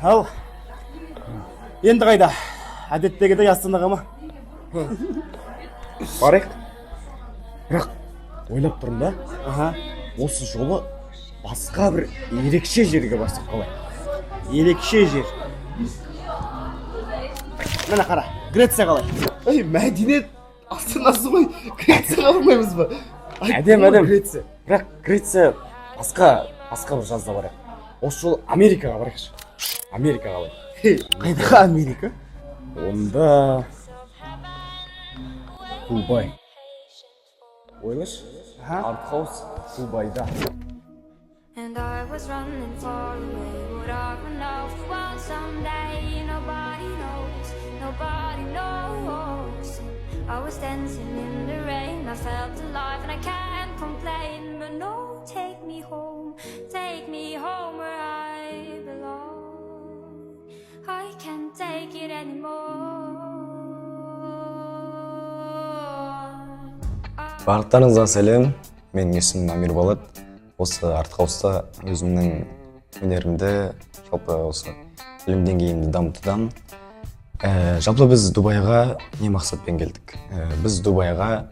Ал. Енді қайда? Әдеттегідей Астанаға ма? Барайық. Бірақ ойлап тұрмын да. Аха. Осы жолы басқа бір ерекше жерге барсақ қалай? Ерекше жер. Міне қара, Греция қалай? Ай, мәдениет астанасы ғой. Грецияға бармаймыз ба? Әдем. Греция. Бірақ Греция басқа бір жазда барайық. Осы жолы Америкаға барайықшы. Америка қалай? Қайдағы Америка? Онда Дубай. Ойлашы, артхаус Дубайда. And I was running far away. Would I run out for one someday? Nobody knows. I was dancing in the rain. I felt alive and I can't complain. But no, take me home where I belong. I can't take it anymore. Барлықтарыңызға сәлем. Менің есімім Амир Болат. Осы артхауста өзімнің өнерімді, жалпы осы білім деңгейімді дамытудамын. Жалпы біз Дубайға не мақсатпен келдік? Біз Дубайға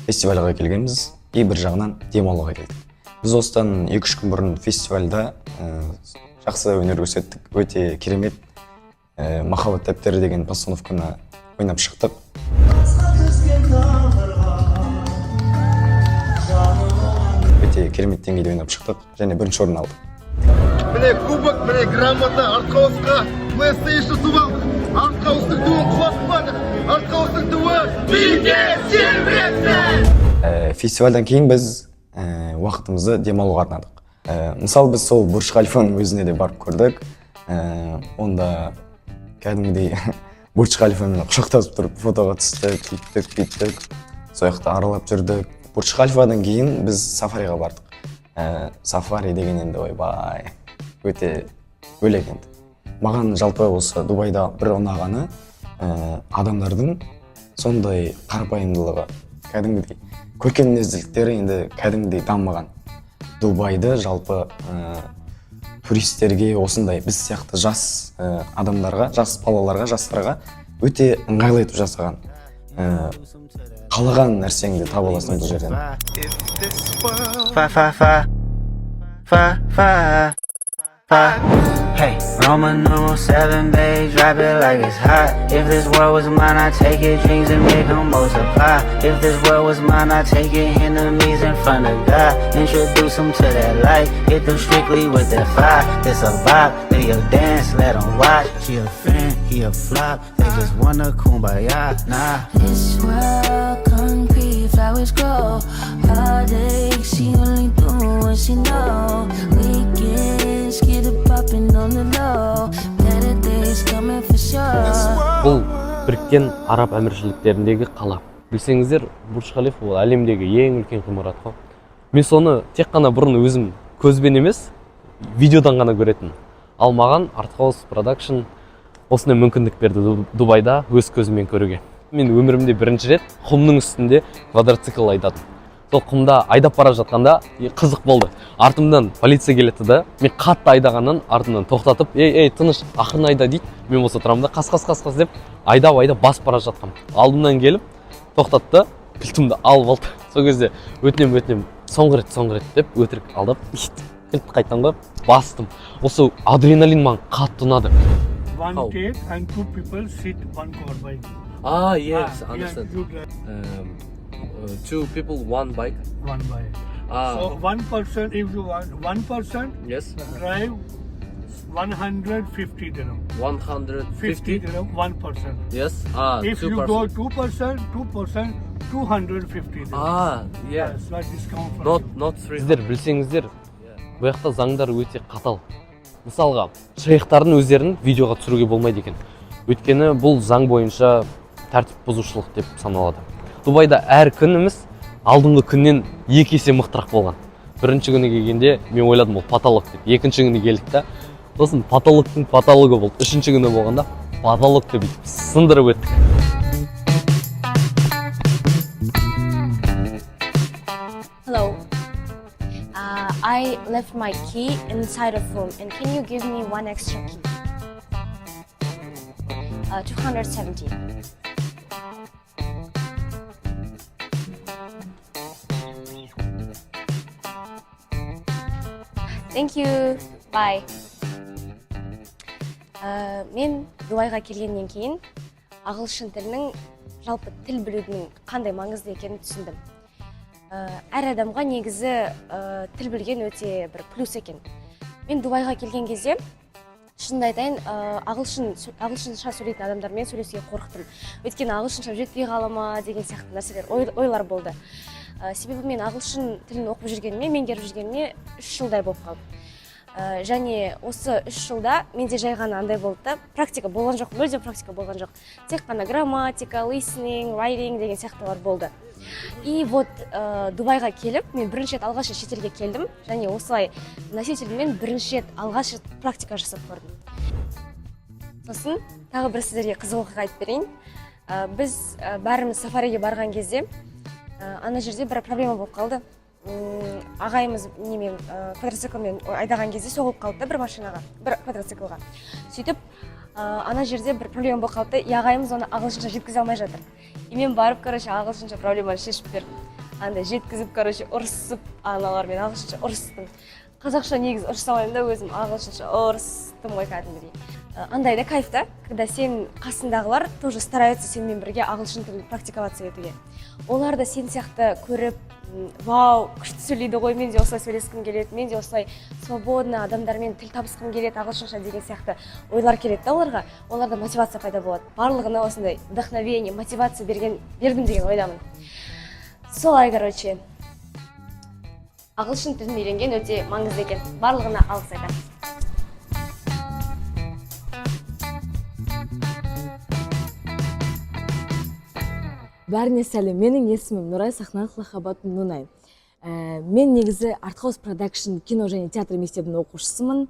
фестивальға келгенбіз, бір жағынан демалуға келдік. Біз осыдан 2-3 күн бұрын фестивальда жақсы өнер көрсеттік, өте керемет махаббат дәптері деген постановканы ойнап шықтық. Өте керемет деңгейде ойнап шықтық және бірінші орын алдық. Міне кубок, міне грамота, артхаусқа PlayStation субал, артхаустың туын құлатпадық, артхаустың туы биге сербетті! Фестивальдан кейін біз уақытымызды демалуға арнадық. Мысалы біз сол Бурдж Халифаның өзіне де барып көрдік. Онда кәдімгідей Бурдж Халифамен құшақтасып тұрып фотоға түстік, сөйттік, сол жақта аралап жүрдік. Бурдж Халифадан кейін біз сафариға бардық. Сафари деген енді ойбай, өте бөлек енді. Маған жалпы осы Дубайда бір ұнағаны адамдардың сондай қарапайымдылығы, кәдімгідей көркем мінезділіктері енді кәдімгідей дамыған. Дубайды жалпы туристерге осындай біз сияқты жас адамдарға, жас балаларға, жастарға өте ыңғайлы етіп жасаған. Қалаған нәрсеңді таба аласың бұл жерден. Hey, Roman numeral 7, babe, drop it like it's hot. If this world was mine, I'd take it, dreams and make them multiply. If this world was mine, I'd take it, enemies in front of God. Introduce them to that light, hit them strictly with that fire. It's a vibe, they a dance, let them watch. She a fan, he a flop, they just wanna kumbaya, nah. This world concrete, flowers grow. Heartache, she only do what she know. Weekends, get it popping on the low. Better days coming for sure. Бұл біріккен араб әміршіліктеріндегі қала. Білсеңіздер, Бурдж Халифа ол әлемдегі ең үлкен ғимарат қой. Мен соны тек қана бұрын өзім көзбен емес, видеодан ғана көретін. Ал маған Артхаус Продакшн осындай мүмкіндік берді Дубайда өз көзіммен көруге. Мен өмірімде бірінші рет құмның үстінде квадроцикл айдадым. Сол құмда айдап бара жатқанда қызық болды. Артымдан полиция келеді да, мен қатты айдағаннан артымнан тоқтатып, ей, тыныш, ақырын айда дейді. Мен болса тұрамын да, қас деп айдап басып бара жатқам. Алдымнан келіп, тоқтатты, кілтімді алып алды. Сол кезде өтінем, соңғы рет деп өтірік алдап, кілт қайтан қойып, бастым. Осы адреналин маған қатты ұнады. One cake and 2 people sit one car bike. Yes, understand. 2 people, 1 bike. One bike. So one person, if you want, one person Yes. drive 150 dirham. 150 dirham, one person. Yes. If you go 2 person, 250 dirham. Yeah. That's what discount for you. Not 3. Сіздер білсеңіздер, бұл жақта заңдар өте қатал. Мысалға, шейхтардың өздерін видеоға түсіруге болмайды екен. Өйткені бұл заң бойынша тәртіп бұзушылық деп саналады. Дубайда әр күніміз алдыңғы күннен 2 есе мықтырақ болған. Бірінші күні келгенде мен ойладым ол потолок деп. Екінші күні келдік та, сосын потолоктың потологы болды. Үшінші күні болғанда потолок деп сындырып өттік. Hello. I left my key inside of room. And can you give me one extra key? 270. Thank you. Bye. Мен Дубайға келгеннен кейін ағылшын тілінің жалпы тіл білудің қандай маңызды екенін түсіндім. Әр адамға негізі тіл білген өте бір плюс екен. Мен Дубайға келген кезде шынымды айтайын, ағылшынша сөйлейтін адамдармен сөйлесуге қорықтым. Өйткені ағылшынша жетпей қала ма деген сияқты нәрселер ойлар болды. Себебі мен ағылшын тілін оқып жүргеніме, меңгеріп жүргеніме 3 жылдай болып қалды. Және осы 3 жылда менде жай ғана андай болды да, практика болған жоқ, мүлде практика болған жоқ. Тек қана грамматика, listening, writing деген сияқтылар болды. И вот Дубайға келіп, мен бірінші рет алғаш рет шетелге келдім, және осылай носительмен бірінші рет алғаш рет практика жасап көрдім. Сосын тағы бір сіздерге қызық оқиға айтып берейін. Біз бәріміз сафариге барған кезде ана жерде бір проблема болып қалды. Ағайымыз немен квадроциклмен айдаған кезде соғылып қалды да бір машинаға, бір квадроциклға. Сөйтіп ана жерде бір проблема болып қалды, ағайымыз оны ағылшынша жеткізе алмай жатыр. И мен барып, ағылшынша проблеманы шешіп бердім. Андай жеткізіп, ұрысып, аналармен ағылшынша ұрыстым. Қазақша негіз ұрыса алмаймын да, өзім ағылшынша ұрыстым ғой кәдімгідей. Андай да кайф та, когда сен қасындағылар тоже стараются сенімен бірге ағылшын тілін практиковаться етуге. Олар да сен сияқты көріп, вау, күшті сөйлейді ғой, мен де осылай сөйлескім келеді, мен де осылай свободно адамдармен тіл табысқым келеді, ағылшынша деген сияқты ойлар келеді да оларға. Оларда мотивация пайда болады. Барлығына осындай вдохновение, мотивация бердім деген ойдамын. Солай, ағылшын тілін үйренген өте маңызды екен. Барлығына алғыс айтамын. Бәріне сәлем, менің есімім Нұрай Сахналық лақабатын Нунай. Мен негізі Артхаус Продакшн кино және театр мектебінің оқушысымын.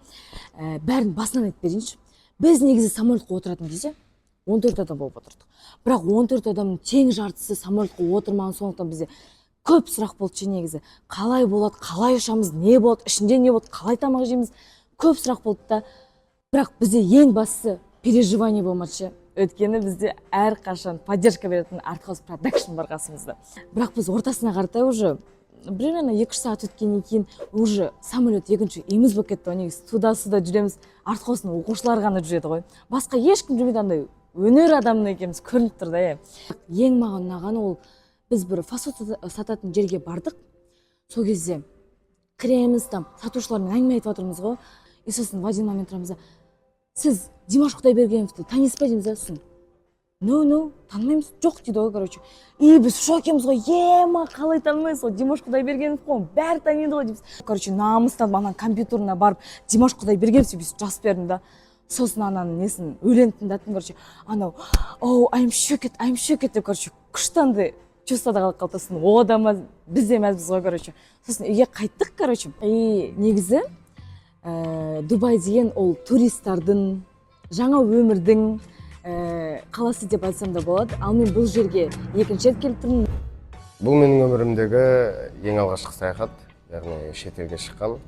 Бәрін басынан айтып берейінші. Біз негізі самолетқа отыратын кезде 14 адам болып отырдық. Бірақ 14 адамның тең жартысы самолетқа отырмаған, сондықтан бізде көп сұрақ болды негізі. Қалай болады, қалай ұшамыз, не болады, ішінде не болады, қалай тамақ жейміз, көп сұрақ болды да. Бірақ бізде ең бастысы переживание болмады. Өткені бізде әр қашан поддержка беретін Артхаус Продакшн бар қасымызда. Бірақ біз ортасына қаратай уже примерно 2-3 сағат өткеннен кейін уже самолет екінші үйіміз болып кетті. Негізі суда жүреміз, Артхаустың оқушылары ғана жүреді ғой. Басқа ешкім жүрмейді, андай өнер адамы екенбіз көрініп тұр да. Ең маған ұнағаны ол, біз бір фастфуд сататын жерге бардық. Сол кезде кіреміз, там сатушылармен әңгіме айтып отырмыз ғой. И сосын в один момент тұрамыз да, сіз Димаш Құдайбергеновті танисыз ба дейміз да, сосын танымаймыз, жоқ дейді ғой, И біз шокеміз ғой, ема, қалай танымайсыз ғой, Димаш Құдайбергенов ғой, бәрі таниды ғой дейміз. Намыстан анан компьютеріне барып Димаш Құдайбергенов деп жазып бердім да. Сосын ананың несін өлең тыңдаттым, анау, I'm shocked деп, күштанды чувствода қалып қалды. Сосын о да біз де мәзбіз ғой, сосын үйге қайттық, И негізі Дубай деген ол туристардың, жаңа өмірдің қаласы деп айтсам да болады. Ал мен бұл жерге екінші рет келіп тұрмын. Бұл менің өмірімдегі ең алғашқы саяхат, яғни шетелге шыққан.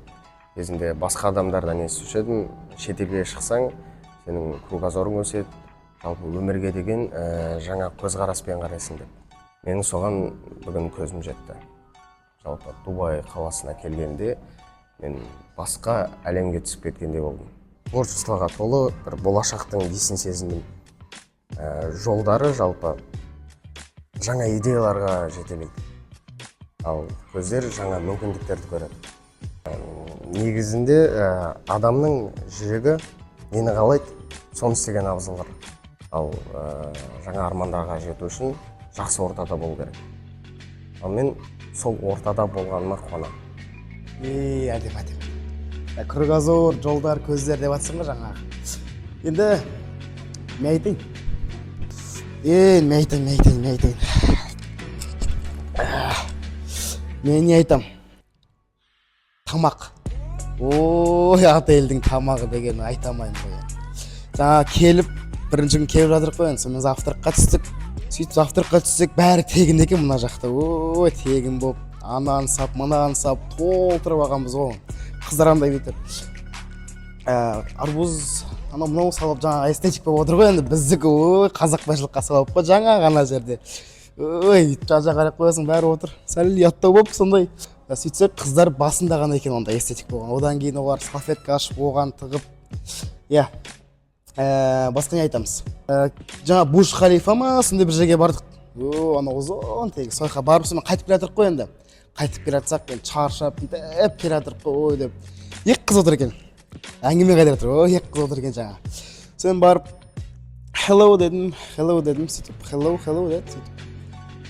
Кезінде басқа адамдардан естуші едім, шетелге шықсаң, сенің кругозорың өседі, жалпы өмірге деген жаңа көзқараспен қарайсың деп. Менің соған бүгін көзім жетті. Жалпы Дубай қаласына келгенде мен басқа әлемге түсіп кеткендей болдым. Творчествоға толы бір болашақтың иісін сезіндім. Жолдары жалпы жаңа идеяларға жетелейді. Ал көздер жаңа мүмкіндіктерді көреді. Негізінде адамның жүрегі нені қалайды, соны істеген абзал бар. Ал жаңа армандарға жету үшін жақсы ортада болу керек. Ал мен сол ортада болғаныма қуанамын. Әдеп. Кругозор, жолдар, көздер деп атсың ба жаңағы. Енді мен айтайын. Мен не айтам? Тамақ. Ой, ата елдің тамағы деген айтамайын ғой. Жаңа келіп, бірінші күн келіп жатырық қой, сонымен завтракқа түстік. Сөйтіп завтракқа түссек, бәрі тегін екен мына жақта. Ой, тегін болып, ананы сап, мынаны сап, толтырып алғанбыз ғой. қыздар андай бүйтіп арбуз анау мынау салып жаңағы эстетик болып отыр ғой енді біздікі ой қазақбайшылыққа салып қой жаңа ғана жерде ой жан қарап қоясың бәрі отыр сәл ұяттау болып сондай сөйтсек қыздар басында ғана екен ондай эстетик болған одан кейін олар салфетка ашып оған тығып иә басқа не айтамыз жаңа Бурж Халифа ма сондай бір жерге бардық анау ұзын тегі сойқа барып сонымен қайтып келе жатырмық қой енді қайтып келе жатсақ енді шаршап бүйтіп келе жатырмық қой ой деп екі қыз отыр екен әңгіме қайда жатыр ой екі қыз отыр екен жаңа сосын барып hello дедім сөйтіп hello деді сөйтіп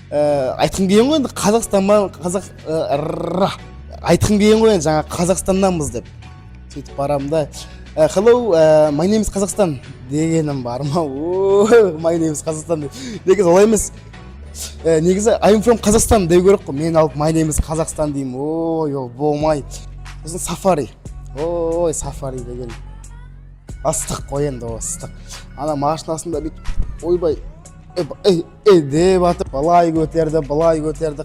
айтқым келген ғой енді Қазақстан ба қазақ айтқым келген ғой енді жаңа Қазақстаннанбыз деп сөйтіп барамын да hello my name is Қазақстан дегенім бар ма ой my name is Қазақстан негізі олай емес негізі I'm from Қазақстан деу керек қой мен алып my name is Қазақстан деймін ой ол болмай сосын сафари ой сафари деген ыстық қой енді ол ыстық ана машинасында бүйтіп ойбай деп атып былай көтерді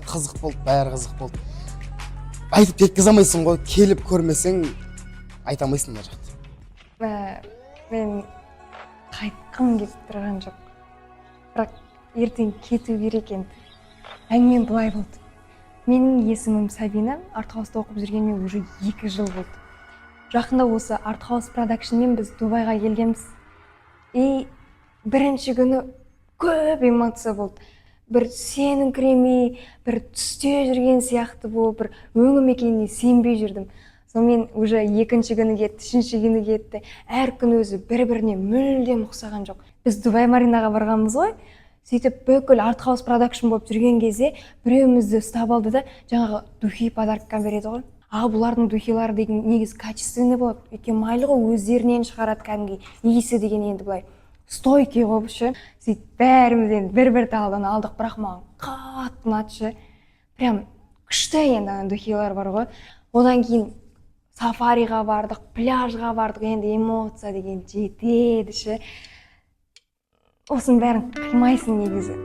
қызық болды бәрі қызық болды айтып жеткізе алмайсың ғой келіп көрмесең айта алмайсың мына жақты мен қайтқым келіп тұрған жоқ бірақ ертең кету керек енді әңгіме былай болды менің есімім Сабина артхауста оқып жүргеніме уже 2 жыл болды жақында осы артхаус продакшнмен біз Дубайға келгенбіз и бірінші күні көп эмоция болды бір сеніңкіремей бір түсте жүрген сияқты болып бір өңім екеніне сенбей жүрдім сонымен уже екінші күні кетті үшінші күні кетті әр күн өзі бір-біріне мүлдем ұқсаған жоқ біз Дубай Маринаға барғанбыз ғой сөйтіп бүкіл артхаус продакшн болып жүрген кезде біреуімізді ұстап алды да жаңағы духи подаркқа береді ғой бұлардың духилары деген негізі качественный болады өйткені майлы ғой өздерінен шығарады кәдімгі иісі деген енді былай стойкий ғой ше сөйтіп бәріміз енді бір талдан алдық бірақ маған қатты ұнады ше прям күшті енді ана духилар бар ғой одан кейін сафариға бардық пляжға бардық енді эмоция деген жетеді ше осының бәрін қимайсың негізі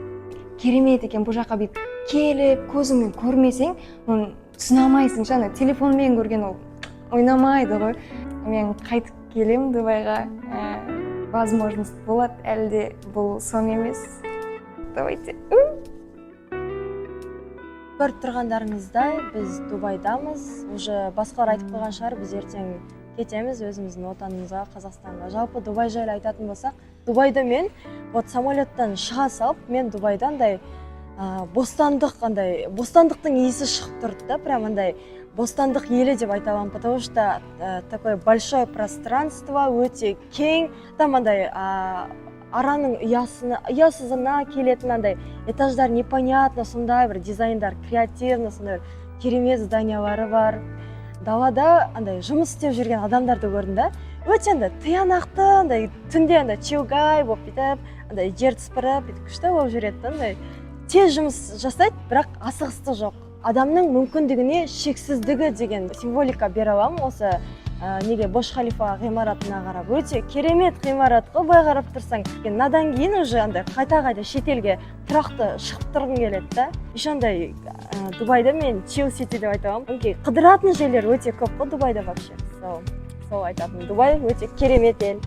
керемет екен бұл жаққа бүйтіп келіп көзіңмен көрмесең оны түсіне алмайсың ше ана телефонмен көрген ол ойнамайды ғой мен қайтып келемін Дубайға возможность болады әлі де бұл соң емес давайте көріп тұрғандарыңыздай біз Дубайдамыз уже басқалар айтып қойған шығар біз ертең кетеміз өзіміздің отанымызға Қазақстанға жалпы Дубай жайлы айтатын болсақ Дубайда мен вот самолеттан шыға салып мен Дубайда андай бостандықтың иісі шығып тұрды да прям андай бостандық елі деп айта аламын потому что такое большое пространство өте кең там андай араның ұясызына келетін андай этаждар непонятно сондай бір дизайндар креативно сондай бір керемет зданиялары бар далада андай жұмыс істеп жүрген адамдарды көрдім да өте андай тиянақты андай түнде андай чилгай болып бүйтіп андай жерді сыпырып бүйтіп күшті болып жүреді да андай тез жұмыс жасайды бірақ асығыстық жоқ адамның мүмкіндігіне шексіздігі деген символика бере аламын осы неге Бурж Халифа ғимаратына қарап өте керемет ғимарат қой былай қарап тұрсаң надан кейін уже андай қайта шетелге тұрақты шығып тұрғым келеді да еще андай Дубайда мен чил сити деп айта аламын қыдыратын жерлер өте көп қой Дубайда вообще сол айтатын Дубай өте керемет ел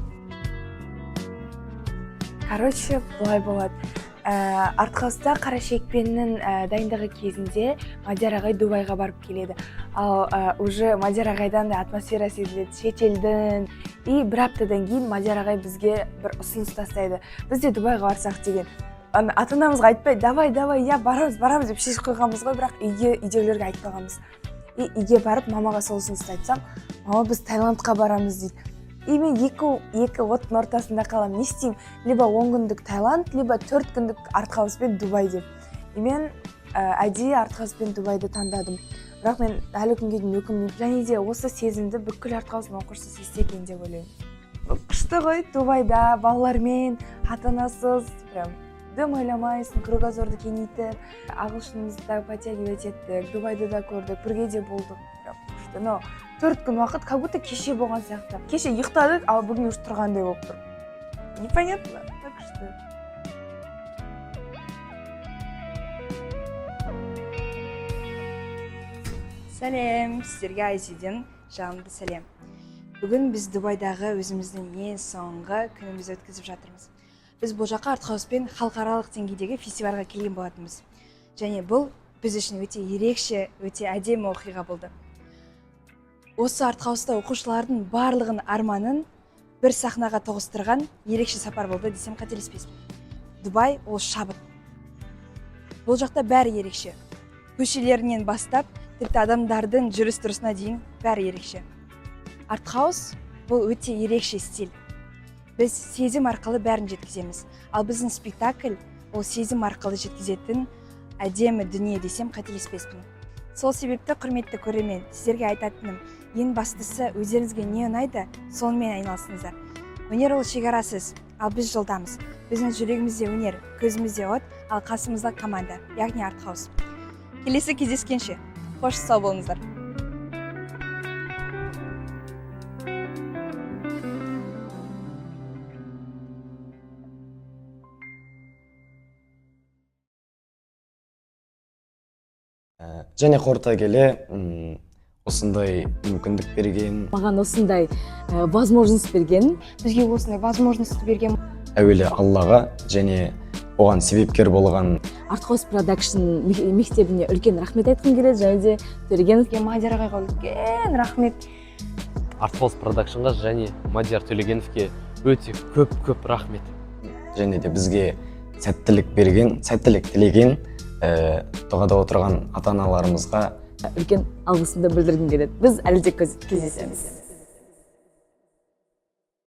короче былай болады артхауста қара шекпеннің дайындығы кезінде Мадияр ағай Дубайға барып келеді ал уже Мадияр ағайдан да атмосфера сезіледі шетелдің и бір аптадан кейін Мадияр ағай бізге бір ұсыныс тастайды біз де Дубайға барсақ деген ата анамызға айтпай давай иә барамыз деп шешіп қойғанбыз ғой бірақ үйдегілерге айтпағанбыз и үйге барып мамаға сол ұсынысты айтсам мама біз Таиландқа барамыз дейді и мен екі оттың ортасында қаламын не істеймін либо 10 күндік Таиланд либо 4 күндік артхауспен Дубай деп и мен әдейі артхауспен Дубайды таңдадым бірақ мен әлі күнге дейін өкінбеймін және де осы сезімді бүкіл артхаустың оқушысы сезсе екен деп ойлаймын күшті ғой Дубайда балалармен ата-анасыз прям дым ойламайсың кругозорды кеңейтіп ағылшынымызды да подтягивать еттік Дубайды да көрдік бірге де болдық күшті но 4 күн уақыт как будто кеше болған сияқты кеше ұйықтадық ал бүгін уже тұрғандай болып тұр непонятно так что сәлем сіздерге Айзиден жалынды сәлем. Бүгін біз Дубайдағы өзіміздің ең соңғы күнімізді өткізіп жатырмыз. Біз бұл жаққа артхауспен халықаралық деңгейдегі фестивальға келген болатынбыз. Және бұл біз үшін өте ерекше, өте әдемі оқиға болды. Осы артхауста оқушылардың барлығын арманын бір сахнаға тоғыстырған ерекше сапар болды десем қателеспеспін. Дубай ол шабыт. Бұл жақта бәрі ерекше. Көшелерінен бастап, тіпті адамдардың жүріс-тұрысына дейін бәрі ерекше. Артхаус бұл өте ерекше стиль. Біз сезім арқылы бәрін жеткіземіз. Ал біздің спектакль ол сезім арқылы жеткізетін әдемі дүние десем қателеспеспін. Сол себепті құрметті көрермен, сіздерге айтатыным, ең бастысы өздеріңізге не ұнайды, сонымен айналысыңыздар. Өнер ол шекарасыз, ал біз жолдамыз. Біздің жүрегімізде өнер, көзімізде от, ал қасымызда команда, яғни артхаус. Келесі кездескенше, қош сау болыңыздар. Және қорыта келе, осындай мүмкіндік берген, маған осындай возможность берген, Бізге осындай возможность берген әуелі Аллаға және оған себепкер болған Артхаус продакшн мектебіне үлкен рахмет айтқым келеді, және де Төлегеновке, Мадияр ағайға үлкен рахмет. Артхаус продакшнға және Мадияр Төлегеновке өте көп рахмет. және де бізге сәттілік тілеген дұғада отырған ата-аналарымызға үлкен алғысымды білдіргім келеді. Біз әлі де кездесеміз.